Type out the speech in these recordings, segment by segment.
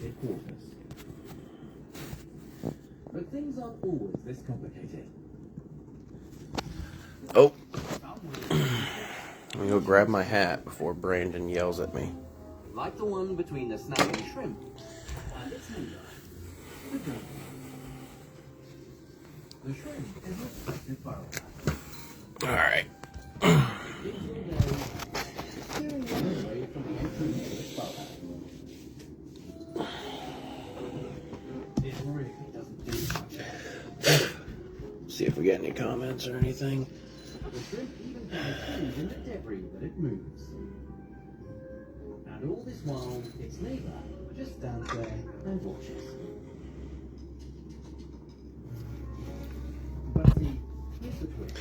protected quarters. But things aren't always this complicated. Oh. I'm gonna go grab my hat before Brandon yells at me. Like the one between the snap and shrimp. And its neighbor, the goby. The shrimp is an effective burrower. Alright. Steering away from the entrance to its burrow. It really doesn't do much. See if we get any comments or anything. The shrimp even finds food in the debris that it moves. And all this while, its neighbor just stands there and watches. But see, here's the twist.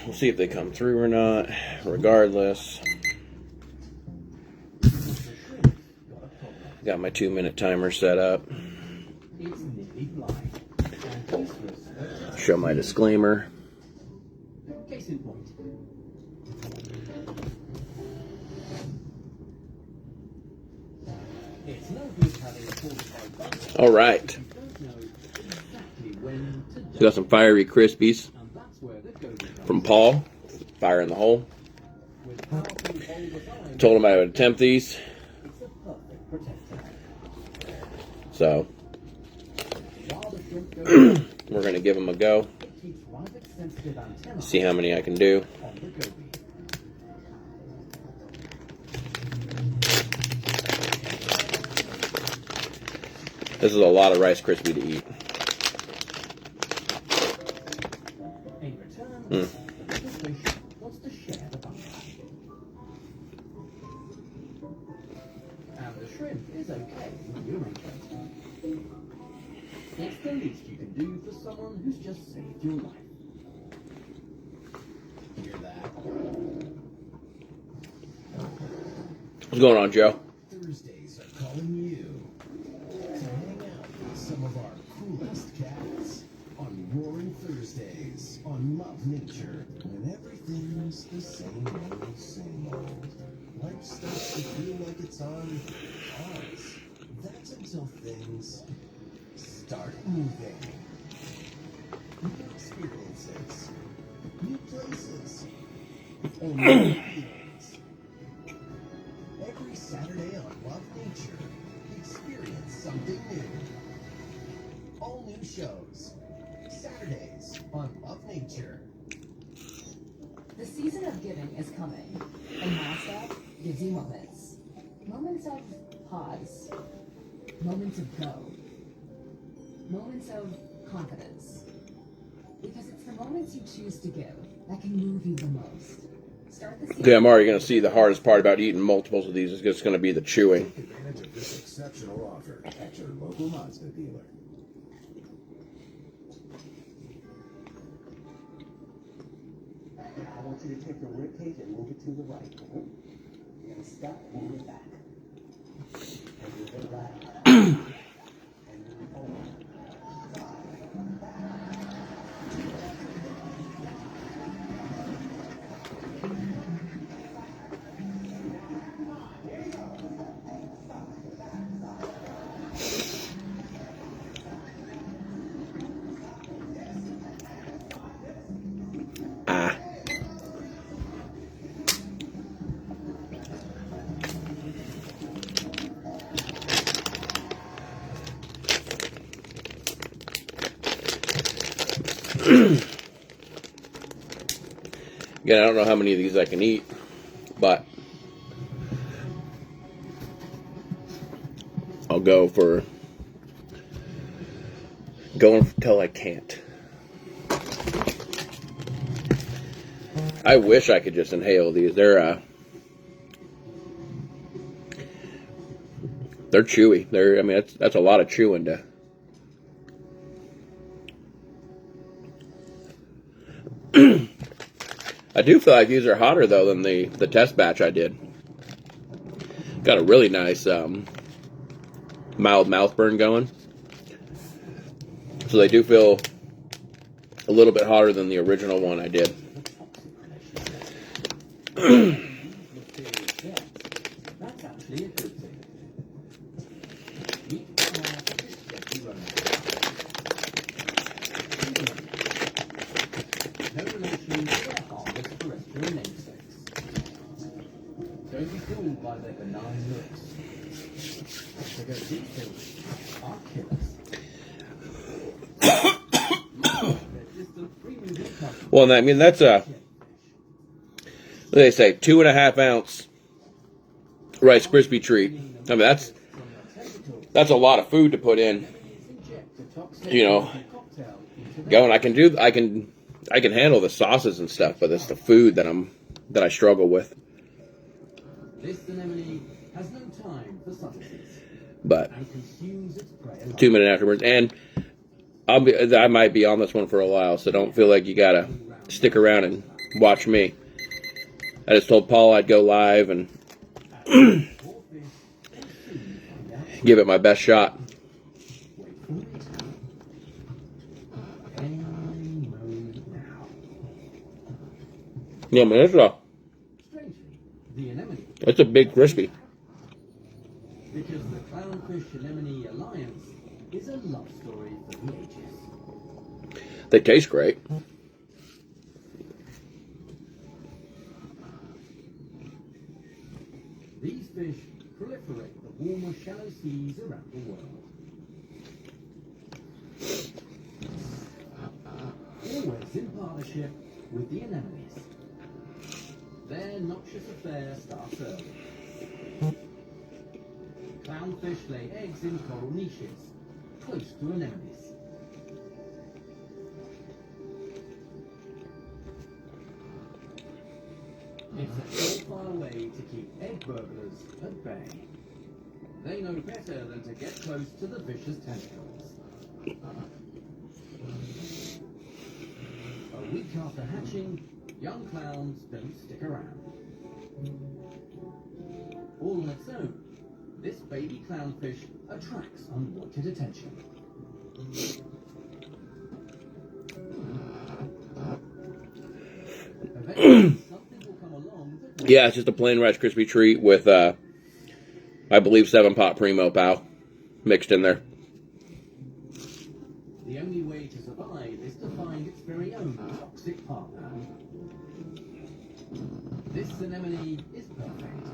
We'll see if they come through or not. Regardless, The shrimp got a problem. got my 2-minute timer set up. It's nearly blind. And useless. Show my disclaimer. Case in point. It's no good having a 45 bucks. All right. You don't know exactly when to do. Got some fiery crispies And that's where the goby comes from Paul. Fire in the hole. with powerful all the time. Told him I would attempt these. It's a perfect protector. So While the shrimp goes, we're going to give them a go. it keeps one of its sensitive antennae See how many I can do. on the goby. This is a lot of Rice Krispie to eat. In return, the little fish wants to share the bunch. And the shrimp is okay with the arrangement. It's the least you can do for someone who's just saved your life. Hear that? What's going on, Joe? Thursdays are calling you to hang out with some of our coolest cats on Roaring Thursdays on Love Nature. When everything's the same old. Life starts to feel like it's on pause. That's until things start moving. New experiences, new places, and new feelings. Every Saturday on Love Nature, experience something new. All new shows. Saturdays on Love Nature. The season of giving is coming, and Mazda gives you moments. Moments of pause. Moments of go. Moments of confidence. Because it's the moments you choose to give that can move you the most. Start the season. Okay, I'm already going to see the hardest part about eating multiples of these is just going to be the chewing. Take advantage of this exceptional offer at your local Mazda dealer. I want you to take the rib cage and move it to the right. And stop, move it back. And move it right. And move it forward. Ah. Again, I don't know how many of these I can eat, but I'll go for going until I can't. I wish I could just inhale these. They're chewy. I mean, that's a lot of chewing to. I do feel like these are hotter though than the test batch I did. Got a really nice mild mouth burn going. So they do feel a little bit hotter than the original one I did. That's actually a good thing. benign looks. Because these things are killers. They're distant, free-moving customers. Well, I mean, that's a, what do they say, 2.5 ounce Rice Krispie treat. I mean, that's a lot of food to put in. You know, going, I can handle the sauces and stuff, but it's the food that I struggle with. This anemone has no time for subtleties But and consumes its prey alive. 2 minutes afterwards, and I might be on this one for a while, so don't feel like you gotta stick around and watch me. I just told Paul I'd go live and give it my best shot. Yeah, man, it's a big crispy. Because the clownfish anemone alliance is a love story for the ages. They taste great. These fish proliferate the warmer, shallow seas around the world. Always in partnership with the anemones. Their noxious affair starts early. Clownfish lay eggs in coral niches, close to anemones. It's a surefire way to keep egg burglars at bay. They know better than to get close to the vicious tentacles. A week after hatching, young clowns don't stick around. All on its own, this baby clownfish attracts unwanted attention. Eventually, something will come along that Yeah, it's just a plain Rice Krispie treat with, I believe, 7-pot Primo Pow mixed in there. the only way to survive is to find its very own toxic partner. This anemone is perfect.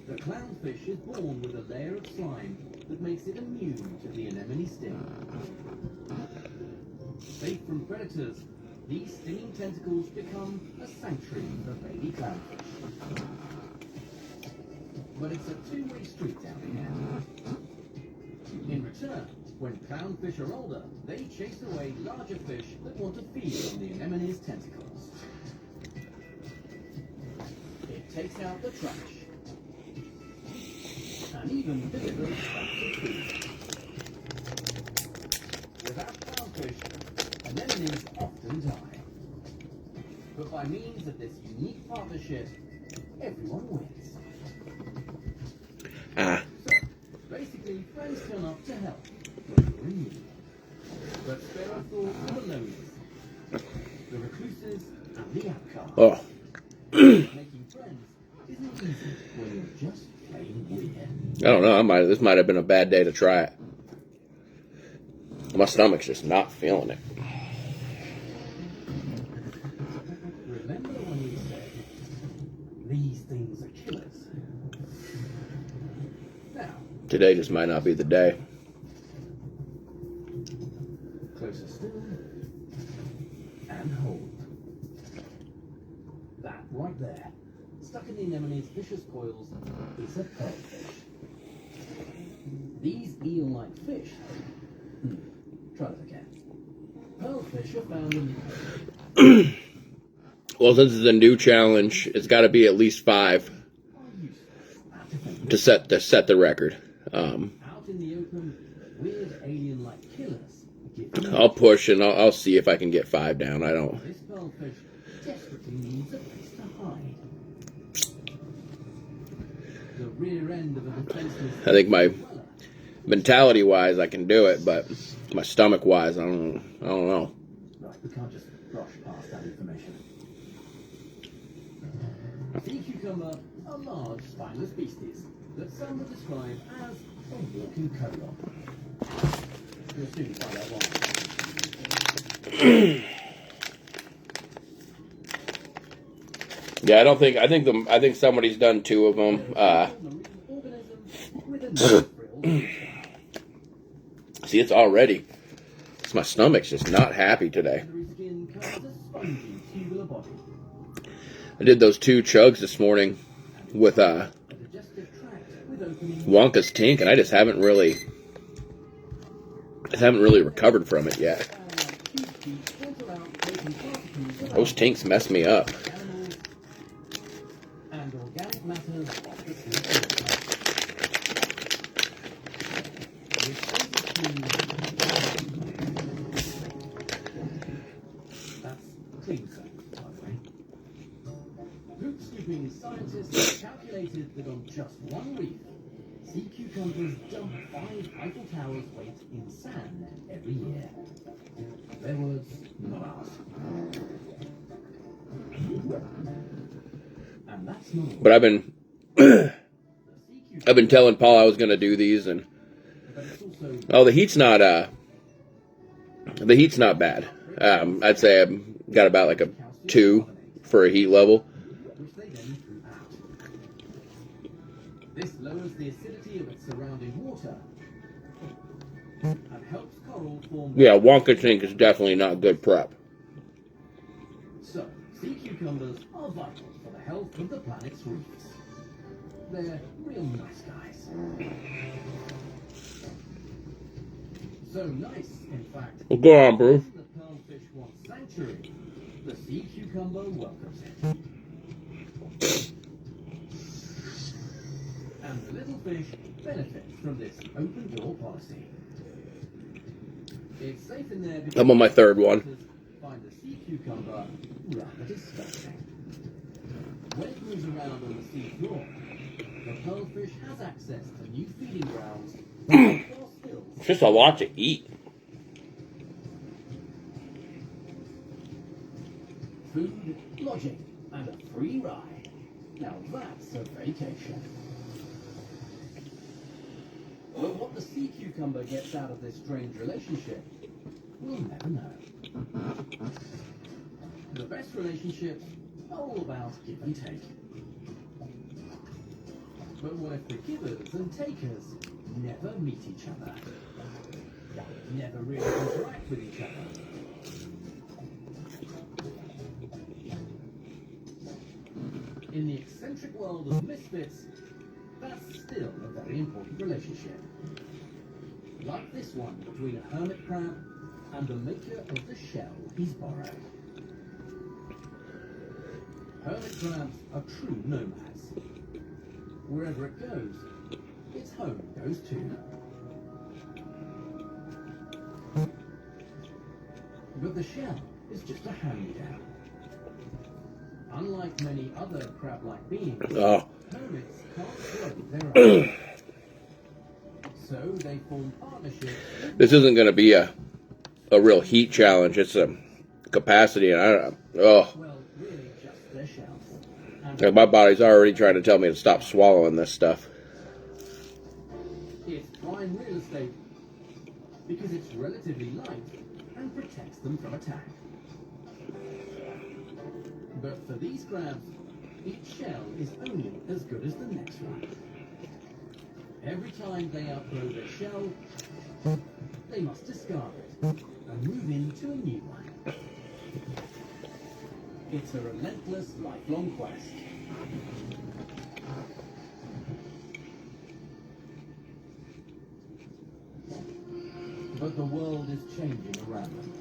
The clownfish is born with a layer of slime that makes it immune to the anemone sting. Safe from predators, these stinging tentacles become a sanctuary for baby clownfish. But it's a two-way street down here. In return, when clownfish are older, they chase away larger fish that want to feed on the anemone's tentacles. It takes out the trash and even delivers scraps of food. Without clownfish, anemones often die. But by means of this unique partnership, everyone wins. Ah. So, basically, friends turn up to help when you're in need. But spare a thought for the loners, the recluses, and the outcasts. Oh. Making friends isn't easy when you're just plain weird. I don't know. This might have been a bad day to try it. My stomach's just not feeling it. Remember when we said, these things are killers? Now, Today just might not be the day. closer still, and hold. That right there, stuck in the anemone's vicious coils, is a pearlfish. These eel-like fish, try that again. Pearlfish are found in Well, since it's a new challenge, it's got to be at least 5 to set the record. out in the open, weird alien-like killers give I'll push and I'll see if I can get 5 down. I don't. this pearlfish desperately needs a place to hide. The rear end of a defenseless I think my dweller. mentality-wise, I can do it, but my stomach-wise, I don't know. Right, we can't just brush past that information. Sea cucumber are large spineless beasties that some would describe as a walking colon. You'll soon find out why. Yeah, I think somebody's done 2 of them. Marine organism with a no-frills See, it's already. My stomach's just not happy today. leathery skin covers a spongy tubular body. I did those 2 chugs this morning with A digestive tract with opening Wonka's Tink, and I just haven't really recovered from it yet. huge feet filter out protein particles of Those Tinks mess me up. animals and organic matter off the surface. That's clean surface, by the way. Hoop scooping scientists calculated that on just 1 week, sea cucumbers dump 5 Eiffel Towers weight in sand every year. Their words, not ours. And that's not. But I've been The sea cucumber, telling Paul I was going to do these, and but it's also the heat's not bad. I'd say I've got about like a 2 for a heat level. which they then threw out. This lowers the acidity of its surrounding water and helps coral form. Yeah, Wonka Tink is definitely not good prep. So, sea cucumbers are vital for the health of the planet's reefs. They're real nice guys. So nice, in fact, Well, go on, Bruce. the pearlfish wants sanctuary. The sea cucumber welcomes it. And the little fish benefit from this open door policy. It's safe in there because I'm on my 3rd one. find the sea cucumber rather disgusting. When it moves around on the sea floor, the pearlfish has access to new feeding grounds across hills. It's just a lot to eat. Food, lodging, and a free ride. Now that's a vacation. But what the sea cucumber gets out of this strange relationship, we'll never know. The best relationships are all about give and take. But what if the givers and takers never meet each other? Never really interact with each other? In the eccentric world of misfits, that's still a very important relationship. Like this one between a hermit crab and the maker of the shell he's borrowed. Hermit crabs are true nomads. Wherever it goes, its home goes too. But the shell is just a hand-me-down. Unlike many other crab-like beings, Oh, hermits can't grow their own. So they form partnerships. this isn't going to be a real heat challenge. It's a capacity, and I don't. Oh, Well, really just their shells. like my body's already trying to tell me to stop swallowing this stuff. It's prime real estate because it's relatively light and protects them from attack. But for these crabs, each shell is only as good as the next one. Every time they outgrow their shell, they must discard it and move into a new one. It's a relentless, lifelong quest. But the world is changing around them.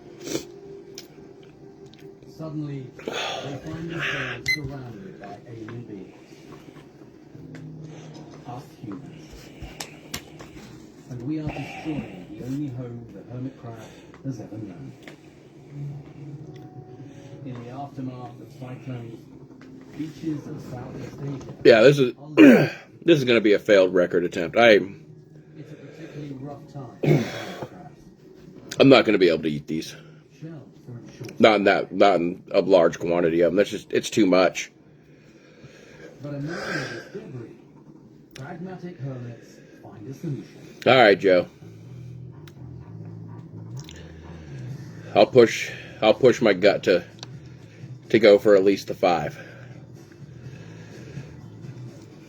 Suddenly, they find themselves surrounded by alien beings. Us humans. And we are destroying the only home the hermit crab has ever known. In the aftermath of cyclones, beaches of Southeast Asia. Yeah, this is this is going to be a failed record attempt. It's a particularly rough time for hermit crabs. I'm not going to be able to eat these. Shells are in short. Not in a large quantity of them. It's too much. But among this debris, pragmatic hermits find a solution. All right, Joe. I'll push my gut to go for at least the 5.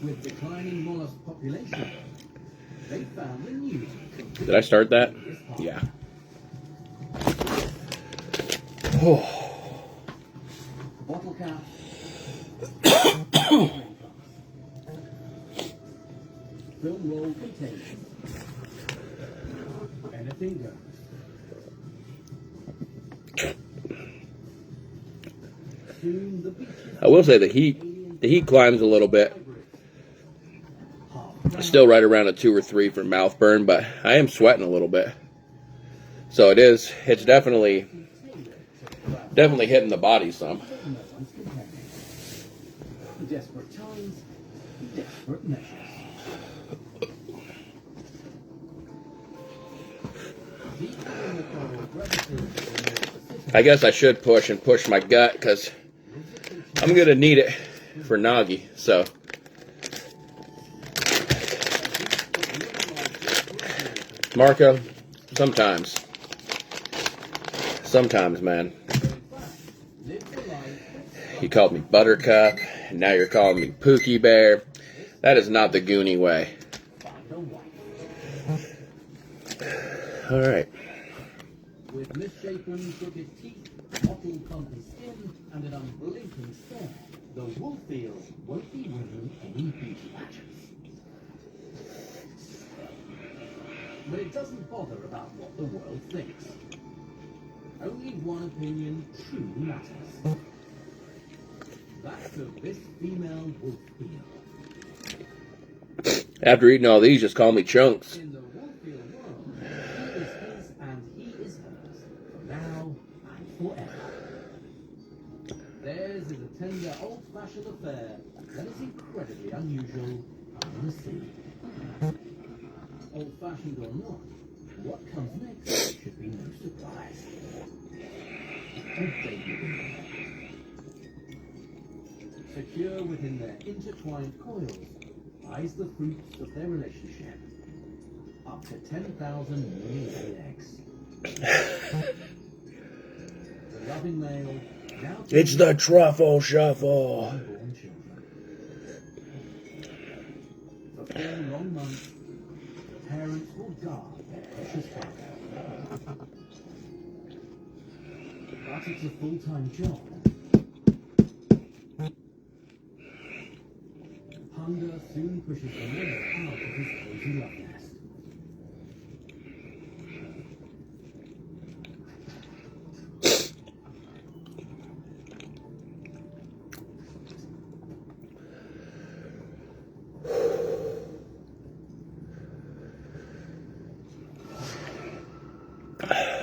With declining mollusk population, they found a new. Did I start that? Yeah. Oh. Bottle cap. Film roll containers. Anything goes. Soon the beaches. I will say the heat climbs a little bit. Still right around a 2 or 3 for mouth burn, but I am sweating a little bit. So it's definitely hitting the body some. Desperate times, desperate measures. I guess I should push my gut because I'm going to need it for Nagi. So Marco, sometimes, man. You called me Buttercup, and now you're calling me Pookie Bear. That is not the Goonie way. All right. With misshapen, crooked teeth, mottled, clumpy skin, and an unblinking stare, the Wolffield won't be winning any beauty pageants. But it doesn't bother about what the world thinks. Only one opinion truly matters. That's of this female Wolffield. After eating all these, just call me Chunks. In the Wolffield world, he is his and he is hers, for now and forever. Theirs is a tender, old-fashioned affair that is incredibly unusual and unseen. Old-fashioned or not, what comes next should be no surprise. A baby. Secure within their intertwined coils lies the fruits of their relationship. Up to 10,000 million eggs. The loving male now It's the truffle shuffle. unborn children. For 4 long months, the parents will guard their precious baby. But it's a full-time job. Hunger soon pushes the male out of his cozy love nest.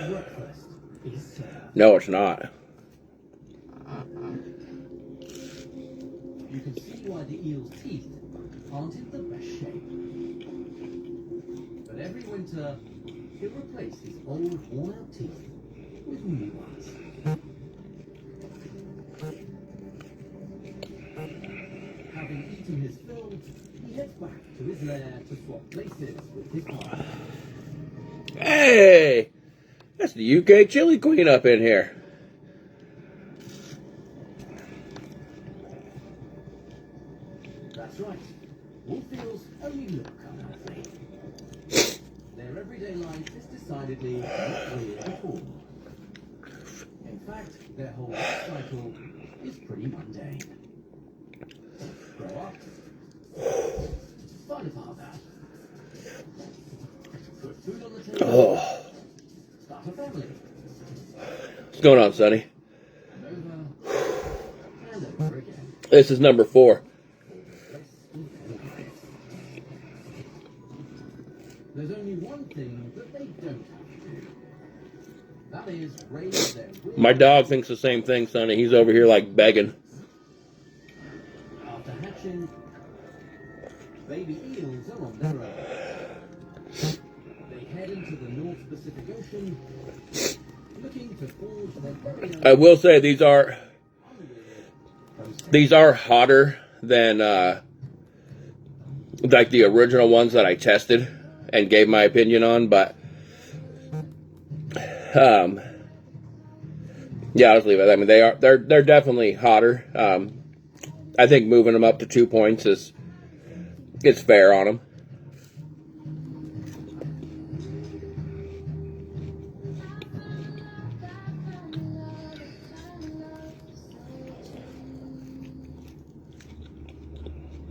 Breakfast is served. No, it's not. You can see why the eel's teeth aren't in the best shape. But every winter, he'll replace his old worn-out teeth with new ones. Having eaten his fill, he heads back to his lair to swap places with his partner. Hey, that's the UK chili queen up in here. That's right. Wolffields only look unhealthy. Their everyday life is decidedly not weird at all. In fact, their whole life cycle is pretty mundane. Grow up, find a father, put food on the table, Oh, start a family, what's going on, Sonny? and over again. This is number 4. There's only one thing that they don't have to do. That is raise their weird. My dog thinks the same thing, Sonny. He's over here like begging. After hatching, baby eels are on their own. They head into the North Pacific Ocean, looking to forge their very own I will say these are process. hotter than like the original ones that I tested and gave my opinion on, but yeah, I'll just leave it. I mean, they're definitely hotter. I think moving them up to 2 points is It's fair on them.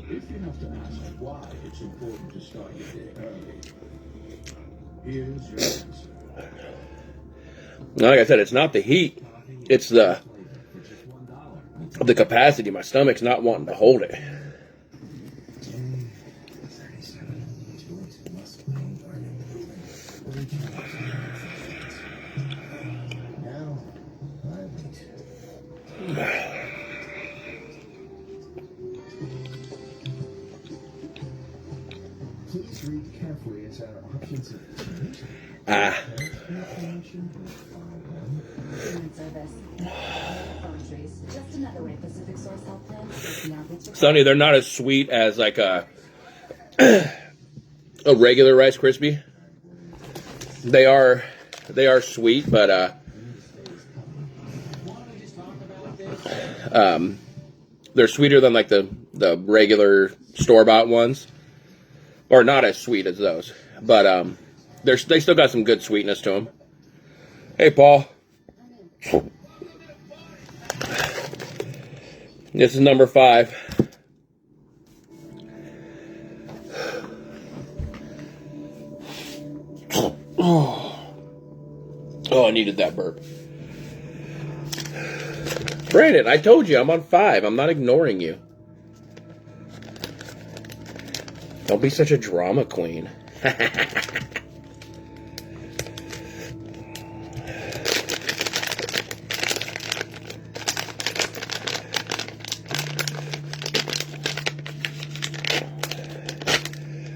If you have to ask why it's important to start your day early, here's your answer. Like I said, it's not the heat. It's the capacity. My stomach's not wanting to hold it. Please read carefully as our options have changed. Human service. Phone trees. Just another way Pacific Source Health Plan is the average. Sonny, they're not as sweet as like a regular Rice Krispie. They are sweet, but they're sweeter than like the regular store-bought ones, or not as sweet as those. But they still got some good sweetness to them. Hey, Paul. This is number 5. Oh, I needed that burp. Brandon, I told you I'm on 5. I'm not ignoring you. Don't be such a drama queen.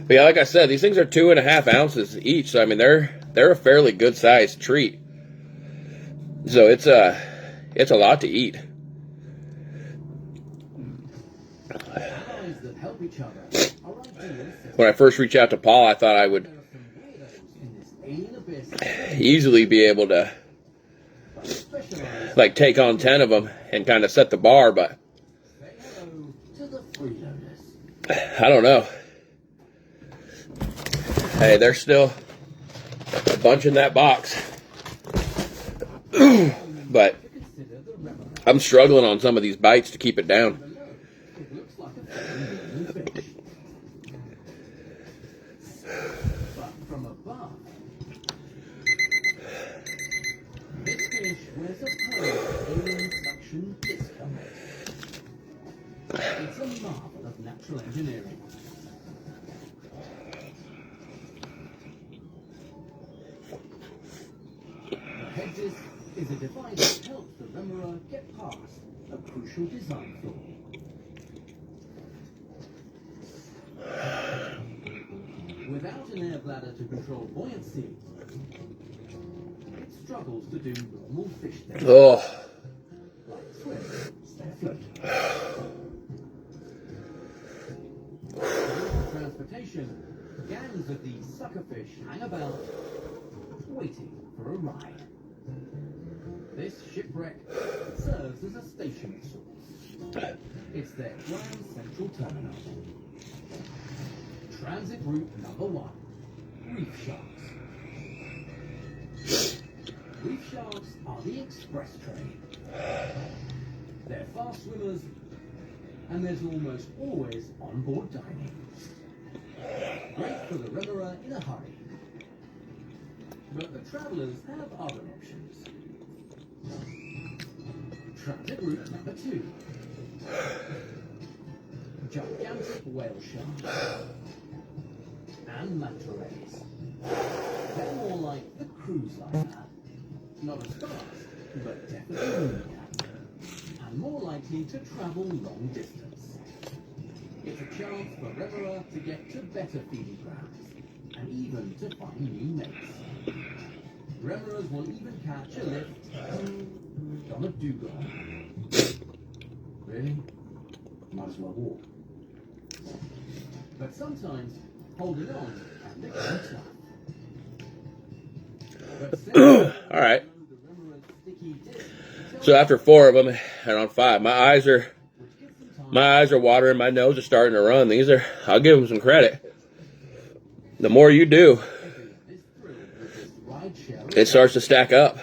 But yeah, like I said, these things are 2.5 ounces each. So I mean, they're a fairly good sized treat. So it's a lot to eat. When I first reached out to Paul, I thought I would easily be able to like take on 10 of them and kind of set the bar, but I don't know. Hey, there's still a bunch in that box. But I'm struggling on some of these bites to keep it down. It's a marvel of natural engineering. The hedges is a device that helps the remorer get past a crucial design flaw. Without an air bladder to control buoyancy, it struggles to do normal fish things. Oh. Like swim, stay afloat. Transportation, gangs of these suckerfish hang about, waiting for a ride. This shipwreck serves as a station source. It's their Grand Central Terminal. Transit route number 1, reef sharks. Reef sharks are the express train. They're fast swimmers, and there's almost always onboard dining. Great for the remorer in a hurry. But the travellers have other options. Transit route number 2. Gigantic whale sharks. And manta rays. They're more like the cruise liner. Not as fast, but definitely roomier. And more likely to travel long distance. It's a chance for remorer to get to better feeding grounds, and even to find new mates. Remorers will even catch a lift on a dugong. Really? Might as well walk. But sometimes holding on can become tough. All right. So after 4 of them and on 5, my eyes are My eyes are watering. My nose is starting to run. I'll give them some credit. The more you do, it starts to stack up.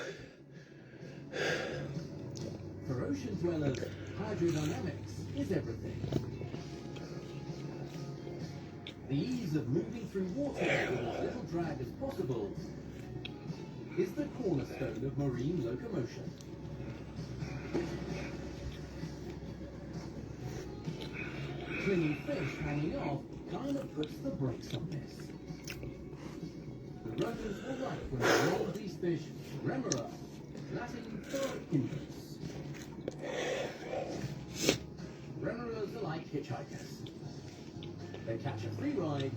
For ocean dwellers, hydrodynamics is everything. The ease of moving through water with as little drag as possible is the cornerstone of marine locomotion. Clinging fish hanging off kind of puts the brakes on this. The Romans were right when they named these fish remora, Latin for hindrance. Remoras are like hitchhikers. They catch a free ride,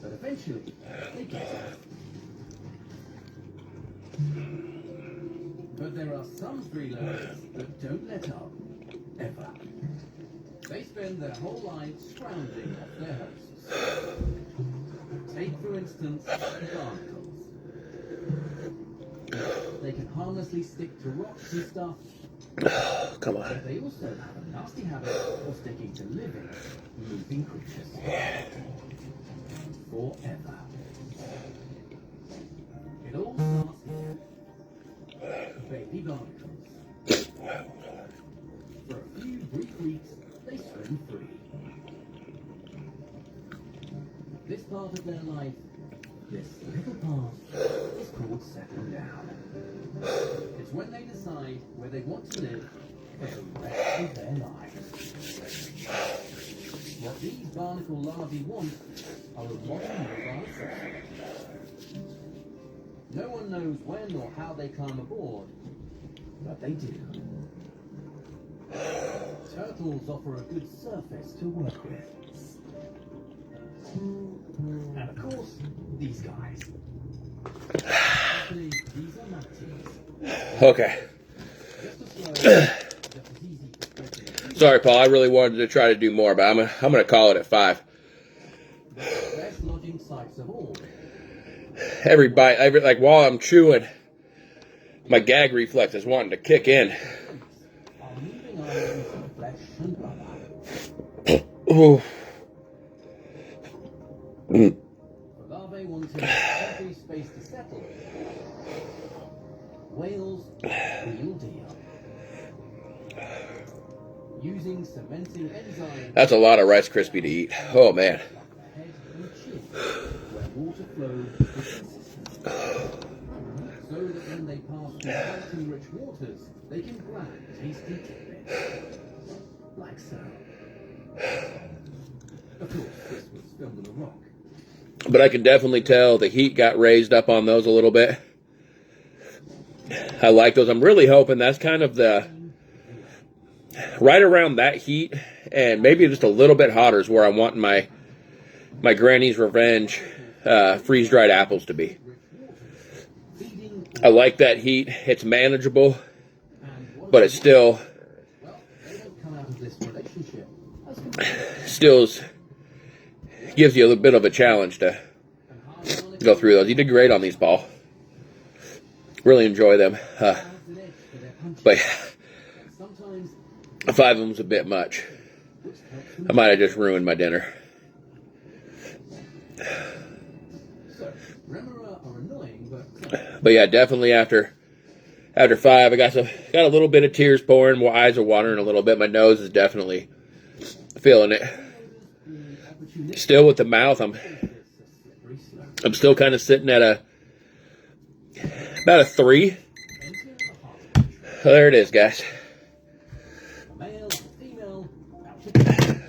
but eventually they get off. But there are some freeloaders that don't let up, ever. They spend their whole lives scrounging off their hosts. Take, for instance, barnacles. They can harmlessly stick to rocks and stuff. Come on. But they also have a nasty habit of sticking to living, moving creatures. Forever. It all starts here. Baby barnacles. For a few brief weeks, they swim free. This part of their life, this little part, is called settling down. It's when they decide where they want to live for the rest of their lives. What these barnacle larvae want are a modern mobile system. No one knows when or how they climb aboard, but they do. Turtles offer a good surface to work with. And of course, these guys. Actually, these are manatees. Okay. Just as slow, just as easy to spread. Sorry, Paul. I really wanted to try to do more, but I'm going to call it at 5. Best lodging sites of all. Every bite, like while I'm chewing, my gag reflex is wanting to kick in. Are moving islands of flesh and butter. Ooh. For larvae wanting every space to settle, whales, real deal. Using cementing enzymes. That's a lot of Rice Krispie to eat. Oh, man. Head and chin, where water flows consistently. So that when they pass through plankton-rich waters, they can grab tasty tidbits. Like so. Of course, this was filmed on a rock. But I can definitely tell the heat got raised up on those a little bit. I like those. I'm really hoping that's kind of right around that heat, and maybe just a little bit hotter is where I want my Granny's Revenge freeze-dried apples to be. I like that heat. It's manageable, but it still gives you a little bit of a challenge to go through those. You did great on these, Paul. Really enjoy them. But 5 of them's a bit much. I might have just ruined my dinner. But yeah, definitely after 5, I got a little bit of tears pouring. My eyes are watering a little bit. My nose is definitely feeling it. Still with the mouth, I'm still kind of sitting at about a 3. There it is, guys.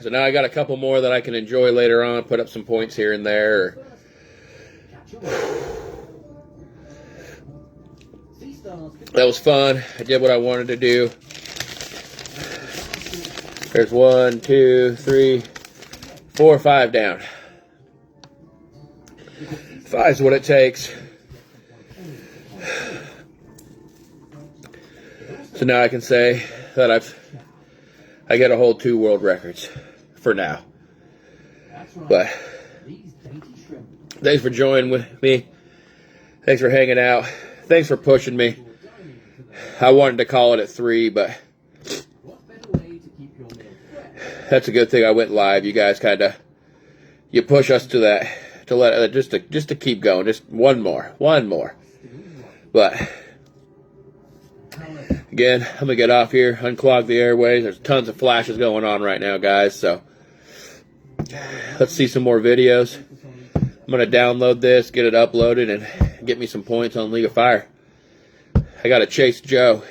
So now I got a couple more that I can enjoy later on. Put up some points here and there. That was fun. I did what I wanted to do. There's 1, 2, 3, 4, 5 down. 5 is what it takes. So now I can say that I get to hold 2 world records for now. But thanks for joining with me. Thanks for hanging out. Thanks for pushing me. I wanted to call it at 3, but That's a good thing I went live. You guys kind of, you push us to that, to let, just to keep going. Just one more. But, again, I'm going to get off here, unclog the airways. There's tons of flashes going on right now, guys. So, let's see some more videos. I'm going to download this, get it uploaded, and get me some points on League of Fire. I got to chase Joe.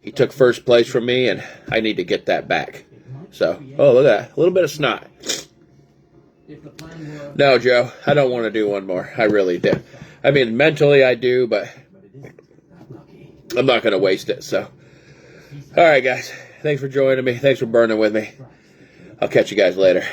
He took first place from me, and I need to get that back. So, oh, look at that. A little bit of snot. No, Joe, I don't want to do one more. I really do. I mean, mentally I do, but I'm not going to waste it. So, all right, guys. Thanks for joining me. Thanks for burning with me. I'll catch you guys later.